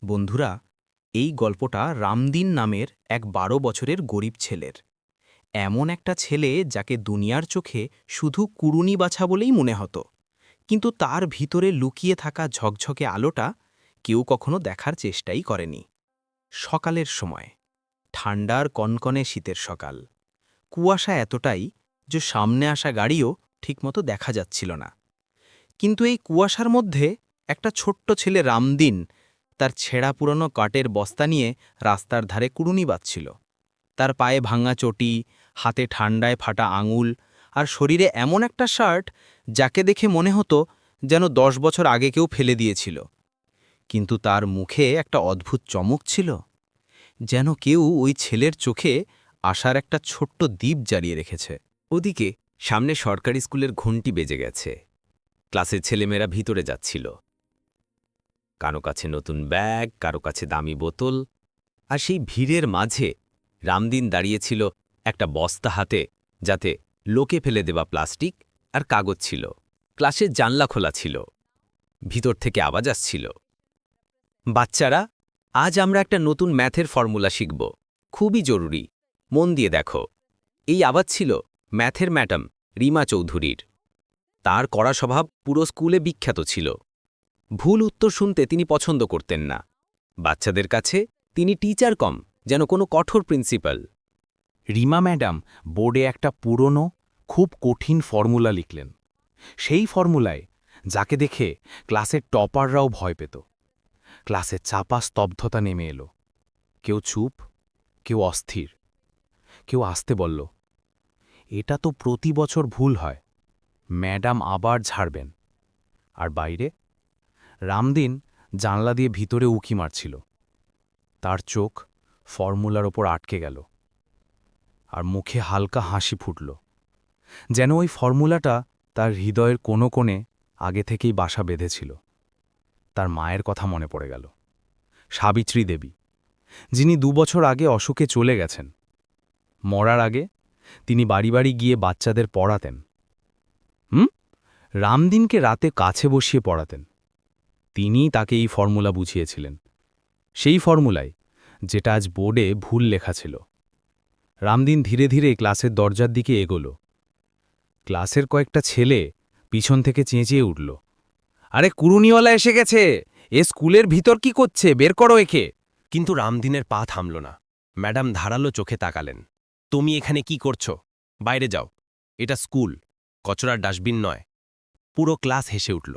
বন্ধুরা, এই গল্পটা রামদিন নামের এক ১২ বছরের গরিব ছেলের। এমন একটা ছেলে যাকে দুনিয়ার চোখে শুধু কুড়ুনি বাছা বলেই মনে হতো, কিন্তু তার ভিতরে লুকিয়ে থাকা ঝকঝকে আলোটা কেউ কখনো দেখার চেষ্টাই করেনি। সকালের সময়, ঠান্ডার কনকনে শীতের সকাল। কুয়াশা এতটাই যে সামনে আসা গাড়িও ঠিকমতো দেখা যাচ্ছিল না। কিন্তু এই কুয়াশার মধ্যে একটা ছোট্ট ছেলে রামদিন তার ছেঁড়া পুরনো কাঠের বস্তা নিয়ে রাস্তার ধারে কুড়ুনি বাঁধছিল। তার পায়ে ভাঙা চটি, হাতে ঠান্ডায় ফাটা আঙুল, আর শরীরে এমন একটা শার্ট যাকে দেখে মনে হতো যেন ১০ বছর আগে কেউ ফেলে দিয়েছিল। কিন্তু তার মুখে একটা অদ্ভুত চমক ছিল, যেন কেউ ওই ছেলের চোখে আশার একটা ছোট্ট দ্বীপ জ্বালিয়ে রেখেছে। ওদিকে সামনে সরকারি স্কুলের ঘণ্টি বেজে গেছে। ক্লাসের ছেলেমেয়েরা ভিতরে যাচ্ছিল। কারো কাছে নতুন ব্যাগ, কারো কাছে দামি বোতল। আর সেই ভিড়ের মাঝে রামদিন দাঁড়িয়েছিল একটা বস্তা হাতে, যাতে লোকে ফেলে দেওয়া প্লাস্টিক আর কাগজ ছিল। ক্লাসের জানলা খোলা ছিল। ভিতর থেকে আওয়াজ আসছিল, বাচ্চারা, আজ আমরা একটা নতুন ম্যাথের ফর্মুলা শিখব, খুবই জরুরি, মন দিয়ে দেখো। এই আওয়াজ ছিল ম্যাথের ম্যাডাম রিমা চৌধুরীর। তার কড়া স্বভাব পুরো স্কুলে বিখ্যাত ছিল। ভুল উত্তর শুনতে তিনি পছন্দ করতেন না। বাচ্চাদের কাছে তিনি টিচার কম, যেন কোনো কঠোর প্রিন্সিপাল। রিমা ম্যাডাম বোর্ডে একটা পুরনো, খুব কঠিন ফর্মুলা লিখলেন। সেই ফর্মুলায় যাকে দেখে ক্লাসের টপাররাও ভয় পেত। ক্লাসে চাপা স্তব্ধতা নেমে এলো। কেউ চুপ, কেউ অস্থির, কেউ আসতে বলল, এটা তো প্রতি বছর ভুল হয়, ম্যাডাম আবার ঝাড়বেন। আর বাইরে রামদিন জানলা দিয়ে ভিতরে উঁকি মারছিল। তার চোখ ফর্মুলার ওপর আটকে গেল, আর মুখে হালকা হাসি ফুটল, যেন ওই ফর্মুলাটা তার হৃদয়ের কোনো কোণে আগে থেকেই বাসা বেঁধেছিল। তার মায়ের কথা মনে পড়ে গেল, সাবিত্রী দেবী, যিনি ২ বছর আগে অসুখে চলে গেছেন। মরার আগে তিনি বাড়ি বাড়ি গিয়ে বাচ্চাদের পড়াতেন। রামদিনকে রাতে কাছে বসিয়ে পড়াতেন। তিনিই তাকে এই ফর্মুলা বুঝিয়েছিলেন, সেই ফর্মুলায় যেটা আজ বোর্ডে ভুল লেখা ছিল। রামদিন ধীরে ধীরে ক্লাসের দরজার দিকে এগোল। ক্লাসের কয়েকটা ছেলে পিছন থেকে চেঁচিয়ে উঠল, আরে কুড়ুনিওয়ালা এসে গেছে, এ স্কুলের ভিতর কি করছে, বের করো একে। কিন্তু রামদিনের পা থামল না। ম্যাডাম ধারালো চোখে তাকালেন। তুমি এখানে কি করছো? বাইরে যাও, এটা স্কুল, কচরার ডাস্টবিন নয়। পুরো ক্লাস হেসে উঠল।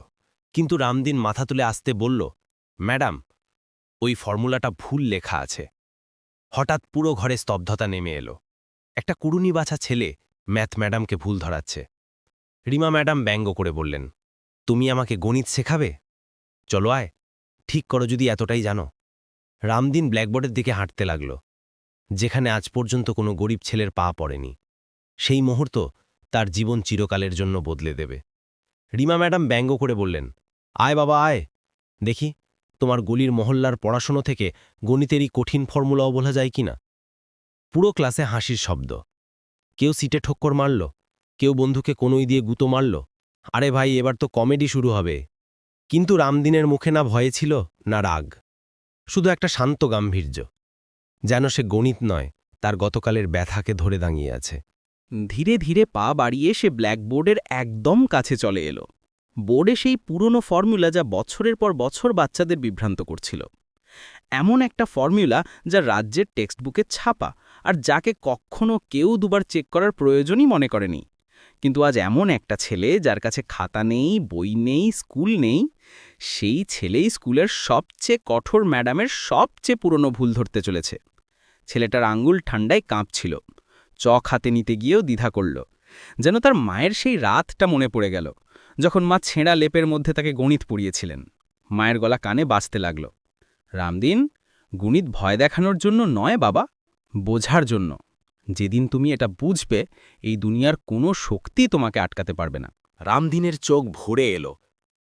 কিন্তু রামদিন মাথা তুলে আসতে বলল, ম্যাডাম, ওই ফর্মুলাটা ভুল লেখা আছে। হঠাৎ পুরো ঘরে স্তব্ধতা নেমে এলো। একটা কুড়ুনি বাছা ছেলে ম্যাথ ম্যাডামকে ভুল ধরাচ্ছে। রিমা ম্যাডাম ব্যঙ্গ করে বললেন, তুমি আমাকে গণিত শেখাবে? চলো আয়, ঠিক করো যদি এতটাই জানো। রামদিন ব্ল্যাকবোর্ডের দিকে হাঁটতে লাগল, যেখানে আজ পর্যন্ত কোনো গরিব ছেলের পা পড়েনি। সেই মুহূর্ত তার জীবন চিরকালের জন্য বদলে দেবে। রিমা ম্যাডাম ব্যঙ্গ করে বললেন, আয় বাবা আয়, দেখি তোমার গলির মহল্লার পড়াশুনো থেকে গণিতেরই কঠিন ফর্মুলাও বলা যায় কিনা। পুরো ক্লাসে হাসির শব্দ। কেউ সিটে ঠক্কর মারল, কেউ বন্ধুকে কোনোই দিয়ে গুঁতো মারল। আরে ভাই, এবার তো কমেডি শুরু হবে। কিন্তু রামদিনের মুখে না ভয়ে ছিল, না রাগ, শুধু একটা শান্ত গাম্ভীর্য, যেন সে গণিত নয়, তার গতকালের ব্যথাকে ধরে দাঁড়িয়ে আছে। ধীরে ধীরে পা বাড়িয়ে সে ব্ল্যাকবোর্ডের একদম কাছে চলে এলো। বোর্ডে সেই পুরনো ফর্মুলা যা বছরের পর বছর বাচ্চাদের বিভ্রান্ত করছিল। এমন একটা ফর্মুলা যা রাজ্যের টেক্সটবুকে ছাপা, আর যাকে কখনো কেউ দুবার চেক করার প্রয়োজনই মনে করেনি। কিন্তু আজ এমন একটা ছেলে যার কাছে খাতা নেই, বই নেই, স্কুল নেই, সেই ছেলেই স্কুলের সবচেয়ে কঠোর ম্যাডামের সবচেয়ে পুরনো ভুল ধরতে চলেছে। ছেলেটার আঙ্গুল ঠান্ডায় কাঁপছিল, চক হাতে নিতে গিয়েও দ্বিধা করল। যেন তার মায়ের সেই রাতটা মনে পড়ে গেল, যখন মা ছেঁড়া লেপের মধ্যে তাকে গণিত পড়িয়েছিলেন। মায়ের গলা কানে বাজতে লাগল, রামদিন, গণিত ভয় দেখানোর জন্য নয় বাবা, বোঝার জন্য। যেদিন তুমি এটা বুঝবে, এই দুনিয়ার কোনো শক্তি তোমাকে আটকাতে পারবে না। রামদিনের চোখ ভরে এলো,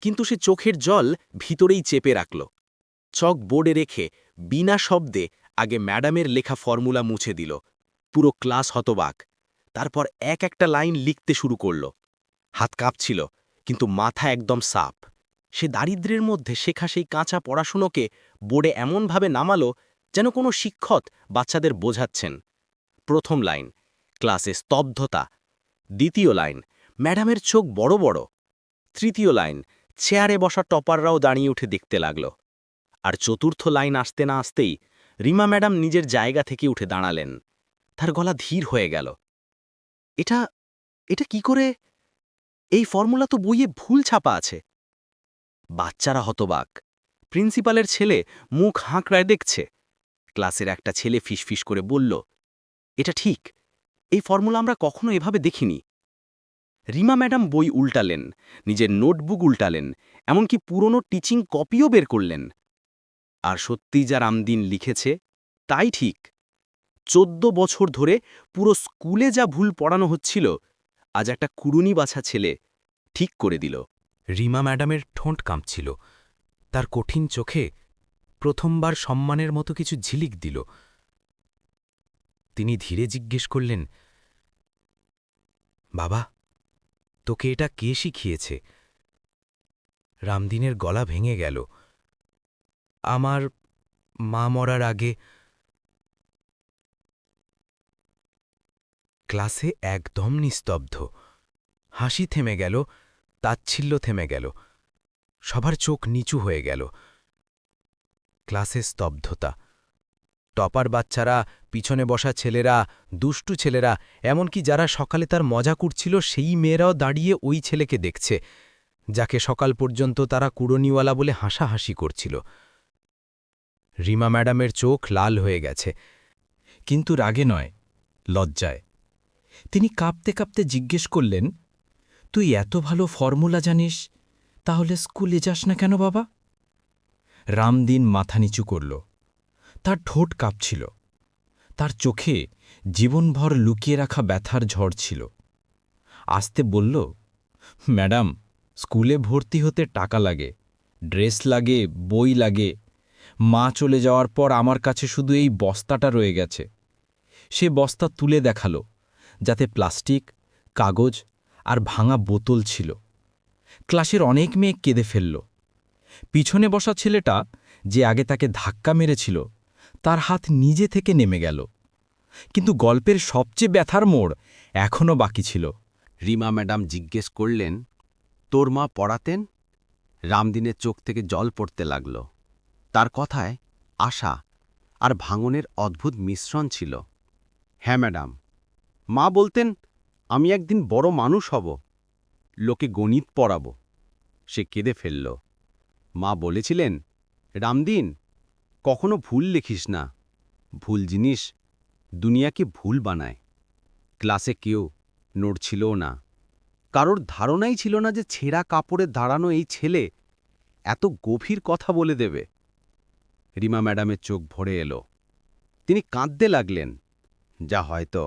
কিন্তু সে চোখের জল ভিতরেই চেপে রাখল। চক বোর্ডে রেখে বিনা শব্দে আগে ম্যাডামের লেখা ফর্মুলা মুছে দিল। পুরো ক্লাস হতবাক। তারপর এক একটা লাইন লিখতে শুরু করল। হাত কাঁপছিল, কিন্তু মাথা একদম সাফ। সে দারিদ্র্যের মধ্যে শেখা সেই কাঁচা পড়াশুনোকে বোর্ডে এমনভাবে নামালো যেন কোনো শিক্ষক বাচ্চাদের বোঝাচ্ছেন। প্রথম লাইন, ক্লাসে স্তব্ধতা। দ্বিতীয় লাইন, ম্যাডামের চোখ বড় বড়। তৃতীয় লাইন, চেয়ারে বসা টপাররাও দাঁড়িয়ে উঠে দেখতে লাগল। আর চতুর্থ লাইন আসতে না আসতেই রিমা ম্যাডাম নিজের জায়গা থেকে উঠে দাঁড়ালেন। তার গলা ধীর হয়ে গেল। এটা এটা কি করে? এই ফর্মুলা তো বইয়ে ভুল ছাপা আছে। বাচ্চারা হতবাক। প্রিন্সিপালের ছেলে মুখ হাঁকড়ায় দেখছে। ক্লাসের একটা ছেলে ফিসফিস করে বলল, এটা ঠিক, এই ফর্মুলা আমরা কখনো এভাবে দেখিনি। রিমা ম্যাডাম বই উল্টালেন, নিজের নোটবুক উল্টালেন, এমনকি পুরনো টিচিং কপিও বের করলেন। আর সত্যিই যা রামদিন লিখেছে তাই ঠিক। 14 বছর ধরে পুরো স্কুলে যা ভুল পড়ানো হচ্ছিল, আজ একটা কুড়ুনি বাছা ছেলে ঠিক করে দিল। রিমা ম্যাডামের ঠোঁট কাঁপছিল। তার কঠিন চোখে প্রথমবার সম্মানের মতো কিছু ঝিলিক দিল। তিনি ধীরে জিজ্ঞেস করলেন, বাবা, তোকে এটা কে শিখিয়েছে? রামদিনের গলা ভেঙে গেল। আমার মা মরার আগে। ক্লাসে একদম নিস্তব্ধ। হাসি থেমে গেল, তাচ্ছিল্য থেমে গেল, সবার চোখ নিচু হয়ে গেল। ক্লাসে স্তব্ধতা। টপার বাচ্চারা, পিছনে বসা ছেলেরা, দুষ্টু ছেলেরা, এমনকি যারা সকালে তার মজা করছিল সেই মেয়েরাও দাঁড়িয়ে ওই ছেলেকে দেখছে, যাকে সকাল পর্যন্ত তারা কুড়নিওয়ালা বলে হাসাহাসি করছিল। রিমা ম্যাডামের চোখ লাল হয়ে গেছে, কিন্তু রাগে নয়, লজ্জায়। তিনি কাঁপতে কাঁপতে জিজ্ঞেস করলেন, তুই এত ভালো ফর্মুলা জানিস, তাহলে স্কুলে যাস না কেন বাবা? রামদিন মাথা নিচু করল। তার ঠোঁট কাঁপছিল। তার চোখে জীবনভর লুকিয়ে রাখা ব্যথার ঝড় ছিল। আস্তে বলল, ম্যাডাম, স্কুলে ভর্তি হতে টাকা লাগে, ড্রেস লাগে, বই লাগে। মা চলে যাওয়ার পর আমার কাছে শুধু এই বস্তাটা রয়ে গেছে। সে বস্তা তুলে দেখালো, যাতে প্লাস্টিক, কাগজ আর ভাঙা বোতল ছিল। ক্লাসের অনেক মেয়ে কেঁদে ফেলল। পিছনে বসা ছেলেটা, যে আগে তাকে ধাক্কা মেরেছিল, তার হাত নিজে থেকে নেমে গেল। কিন্তু গল্পের সবচেয়ে ব্যথার মোড় এখনও বাকি ছিল। রিমা ম্যাডাম জিজ্ঞেস করলেন, তোর মা পড়াতেন? রামদিনের চোখ থেকে জল পড়তে লাগল। তার কথায় আশা আর ভাঙনের অদ্ভুত মিশ্রণ ছিল। হ্যাঁ ম্যাডাম, মা বলতেন আমি একদিন বড় মানুষ হব, লোকে গণিত পড়াব। সে কেঁদে ফেলল। মা বলেছিলেন, রামদিন, কখনো ভুল লিখিস না, ভুল জিনিস দুনিয়াকে ভুল বানায়। ক্লাসে কেউ নড়ছিলও না। কারোর ধারণাই ছিল না যে ছেঁড়া কাপড়ে দাঁড়ানো এই ছেলে এত গভীর কথা বলে দেবে। রিমা ম্যাডামের চোখ ভরে এলো। তিনি কাঁদতে লাগলেন, যা হয়তো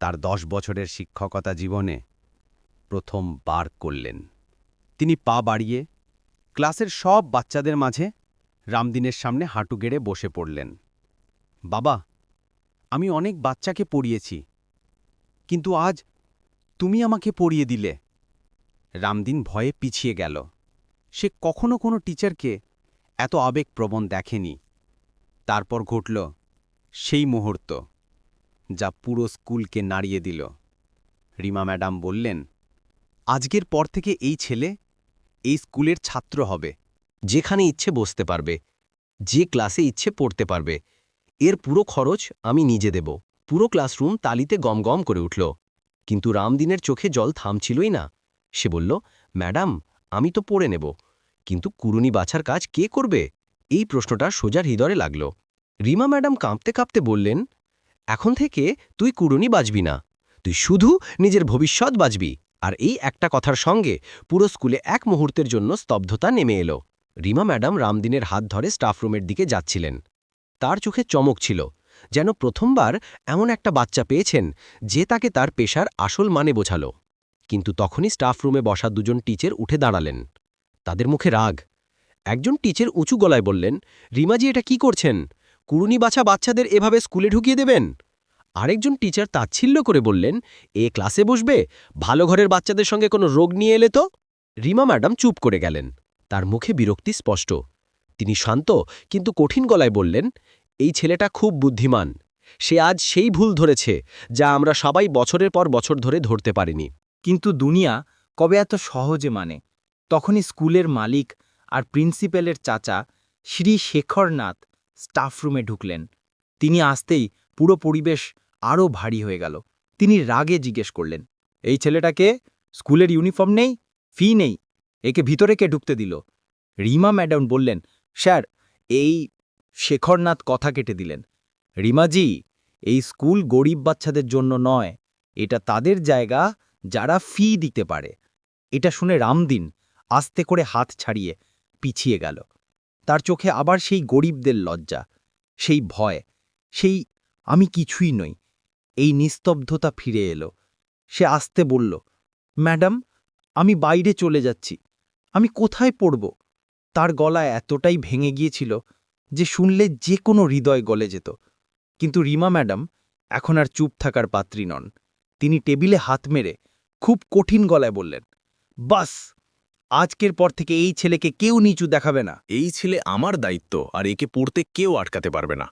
তার 10 বছরের শিক্ষকতা জীবনে প্রথমবার করলেন। তিনি পা বাড়িয়ে ক্লাসের সব বাচ্চাদের মাঝে রামদিনের সামনে হাঁটু গেড়ে বসে পড়লেন। বাবা, আমি অনেক বাচ্চাকে পড়িয়েছি, কিন্তু আজ তুমি আমাকে পড়িয়ে দিলে। রামদিন ভয়ে পিছিয়ে গেল। সে কখনো কোনো টিচারকে এত আবেগপ্রবণ দেখেনি। তারপর ঘটল সেই মুহূর্ত, যা পুরো স্কুলকে নাড়িয়ে দিল। রিমা ম্যাডাম বললেন, আজকের পর থেকে এই ছেলে এই স্কুলের ছাত্র হবে। যেখানে ইচ্ছে বসতে পারবে, যে ক্লাসে ইচ্ছে পড়তে পারবে। এর পুরো খরচ আমি নিজে দেব। পুরো ক্লাসরুম তালিতে গমগম করে উঠল। কিন্তু রামদিনের চোখে জল থামছিলই না। সে বলল, ম্যাডাম, আমি তো পড়ে নেব, কিন্তু কুড়ুনি বাছার কাজ কে করবে? এই প্রশ্নটা সোজার হৃদয়ে লাগল। রিমা ম্যাডাম কাঁপতে কাঁপতে বললেন, এখন থেকে তুই কুড়ুনি বাজবি না, তুই শুধু নিজের ভবিষ্যৎ বাজবি। আর এই একটা কথার সঙ্গে পুরো স্কুলে এক মুহূর্তের জন্য স্তব্ধতা নেমে এলো। রিমা ম্যাডাম রামদিনের হাত ধরে স্টাফরুমের দিকে যাচ্ছিলেন। তার চোখে চমক ছিল, যেন প্রথমবার এমন একটা বাচ্চা পেয়েছেন যে তাকে তার পেশার আসল মানে বোঝাল। কিন্তু তখনই স্টাফরুমে বসা দুজন টিচার উঠে দাঁড়ালেন। তাদের মুখে রাগ। একজন টিচার উঁচু গলায় বললেন, রিমাজি, এটা কি করছেন? কুড়ুনি বাছা বাচ্চাদের এভাবে স্কুলে ঢুকিয়ে দেবেন? আরেকজন টিচার তাচ্ছিল্য করে বললেন, এ ক্লাসে বসবে? ভালো ঘরের বাচ্চাদের সঙ্গে কোনো রোগ নিয়ে এলে তো? রিমা ম্যাডাম চুপ করে গেলেন। তার মুখে বিরক্তি স্পষ্ট। তিনি শান্ত কিন্তু কঠিন গলায় বললেন, এই ছেলেটা খুব বুদ্ধিমান। সে আজ সেই ভুল ধরেছে যা আমরা সবাই বছরের পর বছর ধরে ধরতে পারিনি। কিন্তু দুনিয়া কবে এত সহজে মানে? তখনই স্কুলের মালিক আর প্রিন্সিপালের চাচা শ্রী শেখরনাথ স্টাফরুমে ঢুকলেন। তিনি আসতেই পুরো পরিবেশ আরও ভারী হয়ে গেল। তিনি রাগে জিজ্ঞেস করলেন, এই ছেলেটাকে স্কুলের ইউনিফর্ম নেই, ফি নেই, একে ভিতরে কে ঢুকতে দিল? রিমা ম্যাডাম বললেন, স্যার, এই শেখরনাথ কথা কেটে দিলেন। রিমাজি, এই স্কুল গরিব বাচ্চাদের জন্য নয়, এটা তাদের জায়গা যারা ফি দিতে পারে। এটা শুনে রামদিন আস্তে করে হাত ছাড়িয়ে পিছিয়ে গেল। তার চোখে আবার সেই গরিবদের লজ্জা, সেই ভয়, সেই আমি কিছুই নই, এই নিস্তব্ধতা ফিরে এলো। সে আস্তে বলল, ম্যাডাম, আমি বাইরে চলে যাচ্ছি। আমি কোথায় পড়ব? তার গলা এতটাই ভেঙে গিয়েছিল যে শুনলে যে কোনো হৃদয় গলে যেত। কিন্তু রিমা ম্যাডাম এখন আর চুপ থাকার পাত্রী নন। তিনি টেবিলে হাত মেরে খুব কঠিন গলায় বললেন, বাস, আজকের পর থেকে এই ছেলেকে কেউ নিচু দেখাবে না। এই ছেলে আমার দায়িত্ব, আর একে পড়তে কেউ আটকাতে পারবে না।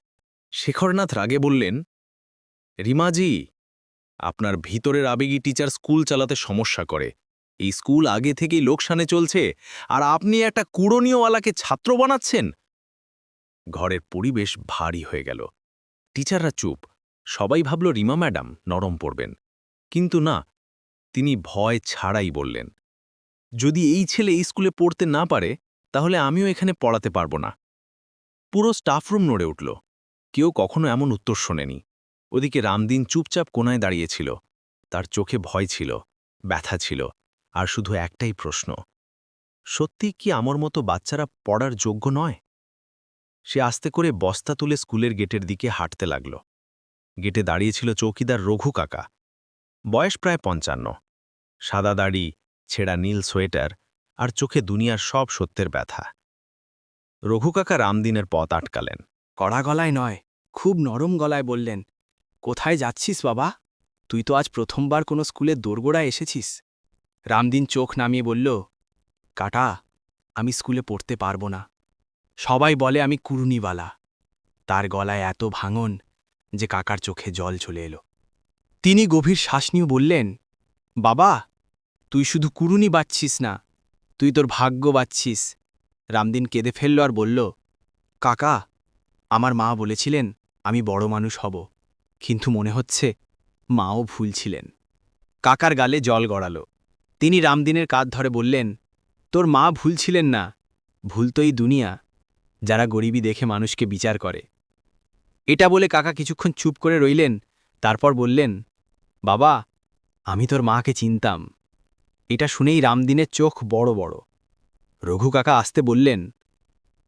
শেখরনাথ রাগে বললেন, রিমাজি, আপনার ভিতরের আবেগী টিচার স্কুল চালাতে সমস্যা করে। এই স্কুল আগে থেকেই লোকসানে চলছে, আর আপনি একটা কুড়নীয়ওয়ালাকে ছাত্র বানাচ্ছেন। ঘরের পরিবেশ ভারী হয়ে গেল। টিচাররা চুপ। সবাই ভাবল রিমা ম্যাডাম নরম পড়বেন, কিন্তু না, তিনি ভয় ছাড়াই বললেন, যদি এই ছেলে এই স্কুলে পড়তে না পারে তাহলে আমিও এখানে পড়াতে পারব না। পুরো স্টাফরুম নড়ে উঠল। কেউ কখনো এমন উত্তর শোনেনি। ওদিকে রামদিন চুপচাপ কোনায় দাঁড়িয়েছিল। তার চোখে ভয় ছিল, ব্যথা ছিল, আর শুধু একটাই প্রশ্ন, সত্যি কি আমার মতো বাচ্চারা পড়ার যোগ্য নয়? সে আস্তে করে বস্তা তুলে স্কুলের গেটের দিকে হাঁটতে লাগল। গেটে দাঁড়িয়েছিল চৌকিদার রঘু কাকা। বয়স প্রায় ৫৫, সাদা দাড়ি, ছেঁড়া নীল সোয়েটার, আর চোখে দুনিয়ার সব সত্যের ব্যথা। রঘু কাকা রামদিনের পথ আটকালেন। কড়া গলায় নয়, খুব নরম গলায় বললেন, কোথায় যাচ্ছিস বাবা? তুই তো আজ প্রথমবার কোনো স্কুলে দোরগোড়ায় এসেছিস। রামদিন চোখ নামিয়ে বলল, কাটা, আমি স্কুলে পড়তে পারবো না। সবাই বলে আমি কুড়ুনিওয়ালা। তার গলায় এত ভাঙন যে কাকার চোখে জল চলে এলো। তিনি গভীর শ্বাস নিয়ে বললেন, বাবা, তুই শুধু কুড়ুনি বাচ্ছিস না, তুই তোর ভাগ্য বাচ্ছিস। রামদিন কেঁদে ফেলল আর বলল, কাকা, আমার মা বলেছিলেন আমি বড় মানুষ হব, কিন্তু মনে হচ্ছে মাও ভুল ছিলেন। কাকার গালে জল গড়াল। তিনি রামদিনের কাঁধ ধরে বললেন, তোর মা ভুল ছিলেন না, ভুল তো এই দুনিয়া, যারা গরিবী দেখে মানুষকে বিচার করে। এটা বলে কাকা কিছুক্ষণ চুপ করে রইলেন, তারপর বললেন, বাবা, আমি তোর মাকে চিনতাম। এটা শুনেই রামদিনের চোখ বড় বড়। রঘু কাকা আসতে বললেন,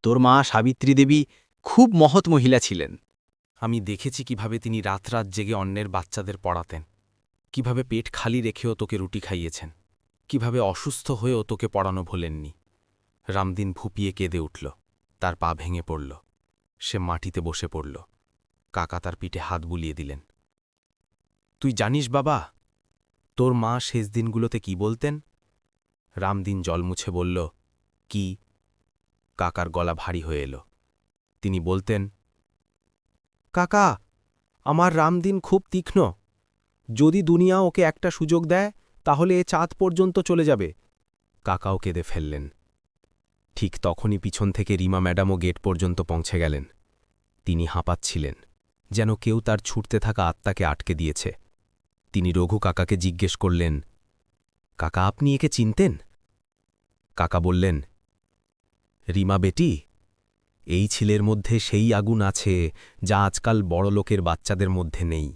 তোর মা সাবিত্রী দেবী খুব মহৎ মহিলা ছিলেন। আমি দেখেছি কিভাবে তিনি রাত রাত জেগে অন্যের বাচ্চাদের পড়াতেন, কিভাবে পেট খালি রেখেও তোকে রুটি খাইয়েছেন, কিভাবে অসুস্থ হয়েও তোকে পড়ানো ভোলেননি। রামদিন ফুপিয়ে কেঁদে উঠল। তার পা ভেঙে পড়ল। সে মাটিতে বসে পড়ল। কাকা তার পিঠে হাত বুলিয়ে দিলেন। তুই জানিস বাবা, তোর মা শেষ দিনগুলোতে কি বলতেন? রামদিন জল মুছে বলল, কি? কাকার গলা ভারী হয়ে এল। তিনি বলতেন, কাকা, আমার রামদিন খুব তীক্ষ্ণ। যদি দুনিয়া ওকে একটা সুযোগ দেয় তাহলে এ চাঁদ পর্যন্ত চলে যাবে। কাকাও কেঁদে ফেললেন। ঠিক তখনই পিছন থেকে রিমা ম্যাডামও গেট পর্যন্ত পৌঁছে গেলেন। তিনি হাঁপাচ্ছিলেন, যেন কেউ তার ছুটতে থাকা আত্মাকে আটকে দিয়েছে। তিনি রঘু কাকাকে জিজ্ঞেস করলেন, কাকা, আপনি একে চিনতেন? কাকা বললেন, রিমা বেটি, এই ছেলের মধ্যে সেই আগুন আছে যা আজকাল বড়লোকের বাচ্চাদের মধ্যে নেই।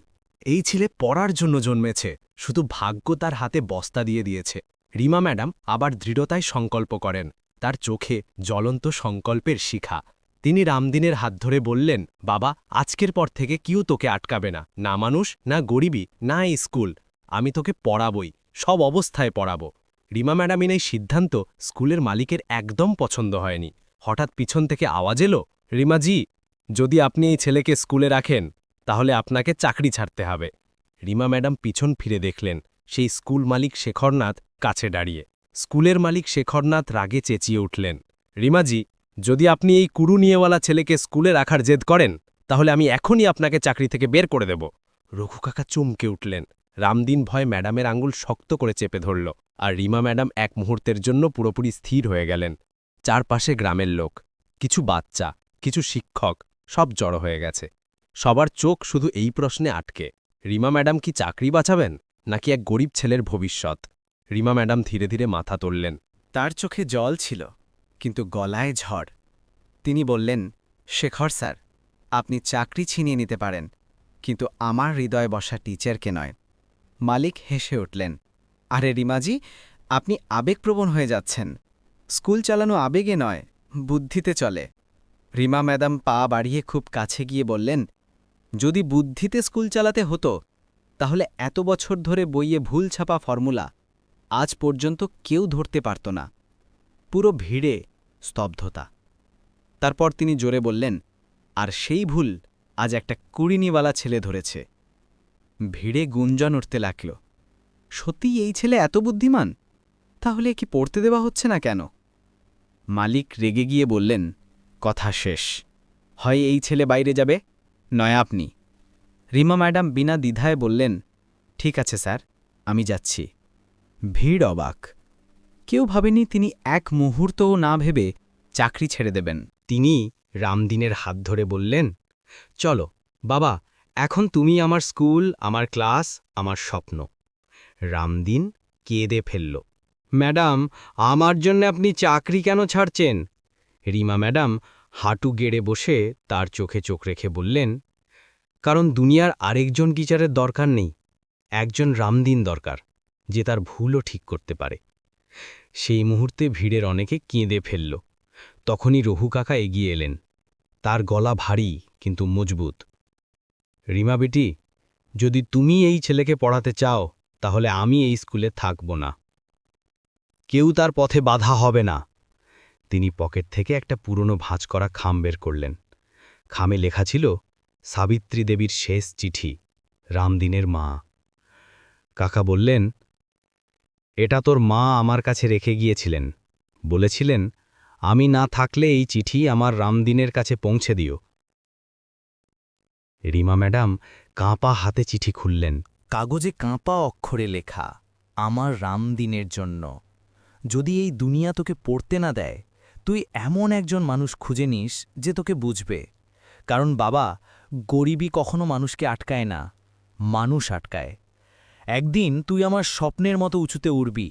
এই ছেলে পড়ার জন্য জন্মেছে, শুধু ভাগ্য তার হাতে বস্তা দিয়ে দিয়েছে। রিমা ম্যাডাম আবার দৃঢ়তায় সংকল্প করেন, তার চোখে জ্বলন্ত সংকল্পের শিখা। তিনি রামদিনের হাত ধরে বললেন, বাবা, আজকের পর থেকে কেউ তোকে আটকাবে না, না মানুষ, না গরিবী, না এই স্কুল। আমি তোকে পড়াবই, সব অবস্থায় পড়াবো। রিমা ম্যাডামের এই সিদ্ধান্ত স্কুলের মালিকের একদম পছন্দ হয়নি। হঠাৎ পিছন থেকে আওয়াজ এলো, রিমাজি, যদি আপনি এই ছেলেকে স্কুলে রাখেন তাহলে আপনাকে চাকরি ছাড়তে হবে। রিমা ম্যাডাম পিছন ফিরে দেখলেন, সেই স্কুল মালিক শেখরনাথ কাছে দাঁড়িয়ে। স্কুলের মালিক শেখরনাথ রাগে চেঁচিয়ে উঠলেন, রিমাজি, যদি আপনি এই কুড়ুনিয়েওয়ালা ছেলেকে স্কুলে রাখার জেদ করেন তাহলে আমি এখনই আপনাকে চাকরি থেকে বের করে দেব। রঘু কাকা চমকে উঠলেন। রামদিন ভয় ম্যাডামের আঙুল শক্ত করে চেপে ধরল, আর রিমা ম্যাডাম এক মুহূর্তের জন্য পুরোপুরি স্থির হয়ে গেলেন। চারপাশে গ্রামের লোক, কিছু বাচ্চা, কিছু শিক্ষক, সব জড়ো হয়ে গেছে। সবার চোখ শুধু এই প্রশ্নে আটকে, রিমা ম্যাডাম কি চাকরি বাঁচাবেন নাকি এক গরিব ছেলের ভবিষ্যৎ? রিমা ম্যাডাম ধীরে ধীরে মাথা তুললেন। তার চোখে জল ছিল, কিন্তু গলায় ঝড়। তিনি বললেন, শেখর স্যার, আপনি চাকরি ছিনিয়ে নিতে পারেন, কিন্তু আমার হৃদয়ে বসা টিচারকে নয়। মালিক হেসে উঠলেন। আরে রিমাজি, আপনি আবেগপ্রবণ হয়ে যাচ্ছেন। স্কুল চালানো আবেগে নয়, বুদ্ধিতে চলে। রিমা ম্যাডাম পা বাড়িয়ে খুব কাছে গিয়ে বললেন, যদি বুদ্ধিতে স্কুল চালাতে হতো তাহলে এত বছর ধরে বইয়ে ভুল ছাপা ফর্মুলা আজ পর্যন্ত কেউ ধরতে পারত না। পুরো ভিড়ে স্তব্ধতা। তারপর তিনি জোরে বললেন, আর সেই ভুল আজ একটা কুড়িনিওয়ালা ছেলে ধরেছে। ভিড়ে গুঞ্জন উঠতে লাগল। সত্যিই এই ছেলে এত বুদ্ধিমান? তাহলে কি পড়তে দেওয়া হচ্ছে না কেন? মালিক রেগে গিয়ে বললেন, কথা শেষ। হয় এই ছেলে বাইরে যাবে, নয় আপনি। রিমা ম্যাডাম বিনা দ্বিধায় বললেন, ঠিক আছে স্যার, আমি যাচ্ছি। ভিড় অবাক। কেউ ভাবেনি তিনি এক মুহূর্তও না ভেবে চাকরি ছেড়ে দেবেন। তিনি রামদিনের হাত ধরে বললেন, চলো বাবা, এখন তুমি আমার স্কুল, আমার ক্লাস, আমার স্বপ্ন। রামদিন কেঁদে ফেলল। ম্যাডাম, আমার জন্য আপনি চাকরি কেন ছাড়ছেন? রিমা ম্যাডাম হাঁটু গেড়ে বসে তার চোখে চোখ রেখে বললেন, কারণ দুনিয়ার আরেকজন টিচারের দরকার নেই, একজন রামদিন দরকার, যে তার ভুলও ঠিক করতে পারে। সেই মুহূর্তে ভিড়ের অনেকে কেঁদে ফেলল। তখনই রঘু কাকা এগিয়ে এলেন। তার গলা ভারী কিন্তু মজবুত। রিমা বেটি, যদি তুমি এই ছেলেকে পড়াতে চাও তাহলে আমি এই স্কুলে থাকব না। কেউ তার পথে বাধা হবে না। তিনি পকেট থেকে একটা পুরনো ভাঁজ করা খাম বের করলেন। খামে লেখা ছিল সাবিত্রী দেবীর শেষ চিঠি, রামদিনের মা। কাকা বললেন, এটা তোর মা আমার কাছে রেখে গিয়েছিলেন। বলেছিলেন, আমি না থাকলে এই চিঠি আমার রামদিনের কাছে পৌঁছে দিও। রিমা ম্যাডাম কাঁপা হাতে চিঠি খুললেন। কাগজে কাঁপা অক্ষরে লেখা, আমার রামদিনের জন্য। যদি এই দুনিয়া তোকে পড়তে না দেয়, তুই এমন একজন মানুষ খুঁজে নিস যে তোকে বুঝবে। কারণ বাবা, গরিবই কখনো মানুষকে আটকায় না, মানুষ আটকায়। একদিন তুই আমার স্বপ্নের মতো উঁচুতে উড়বি।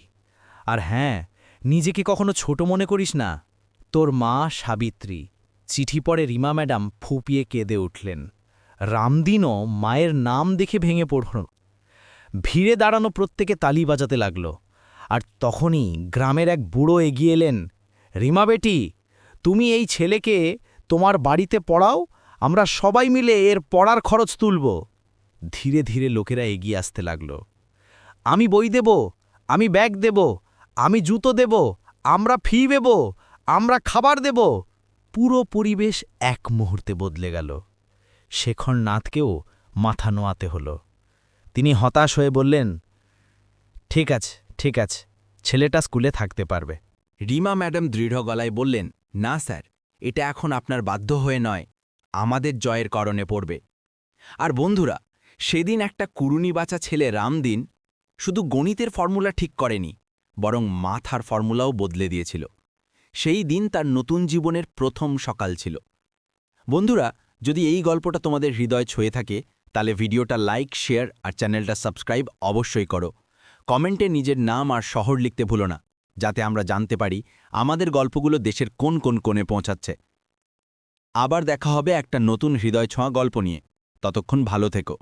আর হ্যাঁ, নিজেকে কখনো ছোট মনে করিস না। তোর মা সাবিত্রী। চিঠি পড়ে রিমা ম্যাডাম ফুপিয়ে কেঁদে উঠলেন। রামদিনও মায়ের নাম দেখে ভেঙে পড়ল। ভিড়ে দাঁড়ানো প্রত্যেকে তালি বাজাতে লাগল। আর তখনই গ্রামের এক বুড়ো এগিয়ে এলেন। রিমা বেটি, তুমি এই ছেলেকে তোমার বাড়িতে পড়াও, আমরা সবাই মিলে এর পড়ার খরচ তুলব। ধীরে ধীরে লোকেরা এগিয়ে আসতে লাগল। আমি বই দেব, আমি ব্যাগ দেব, আমি জুতো দেব, আমরা ফি দেব, আমরা খাবার দেব। পুরো পরিবেশ এক মুহূর্তে বদলে গেল। শেখর নাথকেও মাথা নোয়াতে হল। তিনি হতাশ হয়ে বললেন, ঠিক আছে, ঠিক আছে, ছেলেটা স্কুলে থাকতে পারবে। রিমা ম্যাডাম দৃঢ় গলায় বললেন, না স্যার, এটা এখন আপনার বাধ্য হয়ে নয়, আমাদের জয়ের কারণে পড়বে। আর বন্ধুরা, সেদিন একটা কুড়ুনি বাঁচা ছেলে রামদিন শুধু গণিতের ফর্মুলা ঠিক করেনি, বরং মাথার ফর্মুলাও বদলে দিয়েছিল। সেই দিন তার নতুন জীবনের প্রথম সকাল ছিল। বন্ধুরা, যদি এই গল্পটা তোমাদের হৃদয় ছুঁয়ে থাকে তাহলে ভিডিওটা লাইক, শেয়ার আর চ্যানেলটা সাবস্ক্রাইব অবশ্যই করো। কমেন্টে নিজের নাম আর শহর লিখতে ভুলো না, যাতে আমরা জানতে পারি আমাদের গল্পগুলো দেশের কোন কোন কোণে পৌঁছাচ্ছে। আবার দেখা হবে একটা নতুন হৃদয় ছোঁয়া গল্প নিয়ে। ততক্ষণ ভালো থেকো।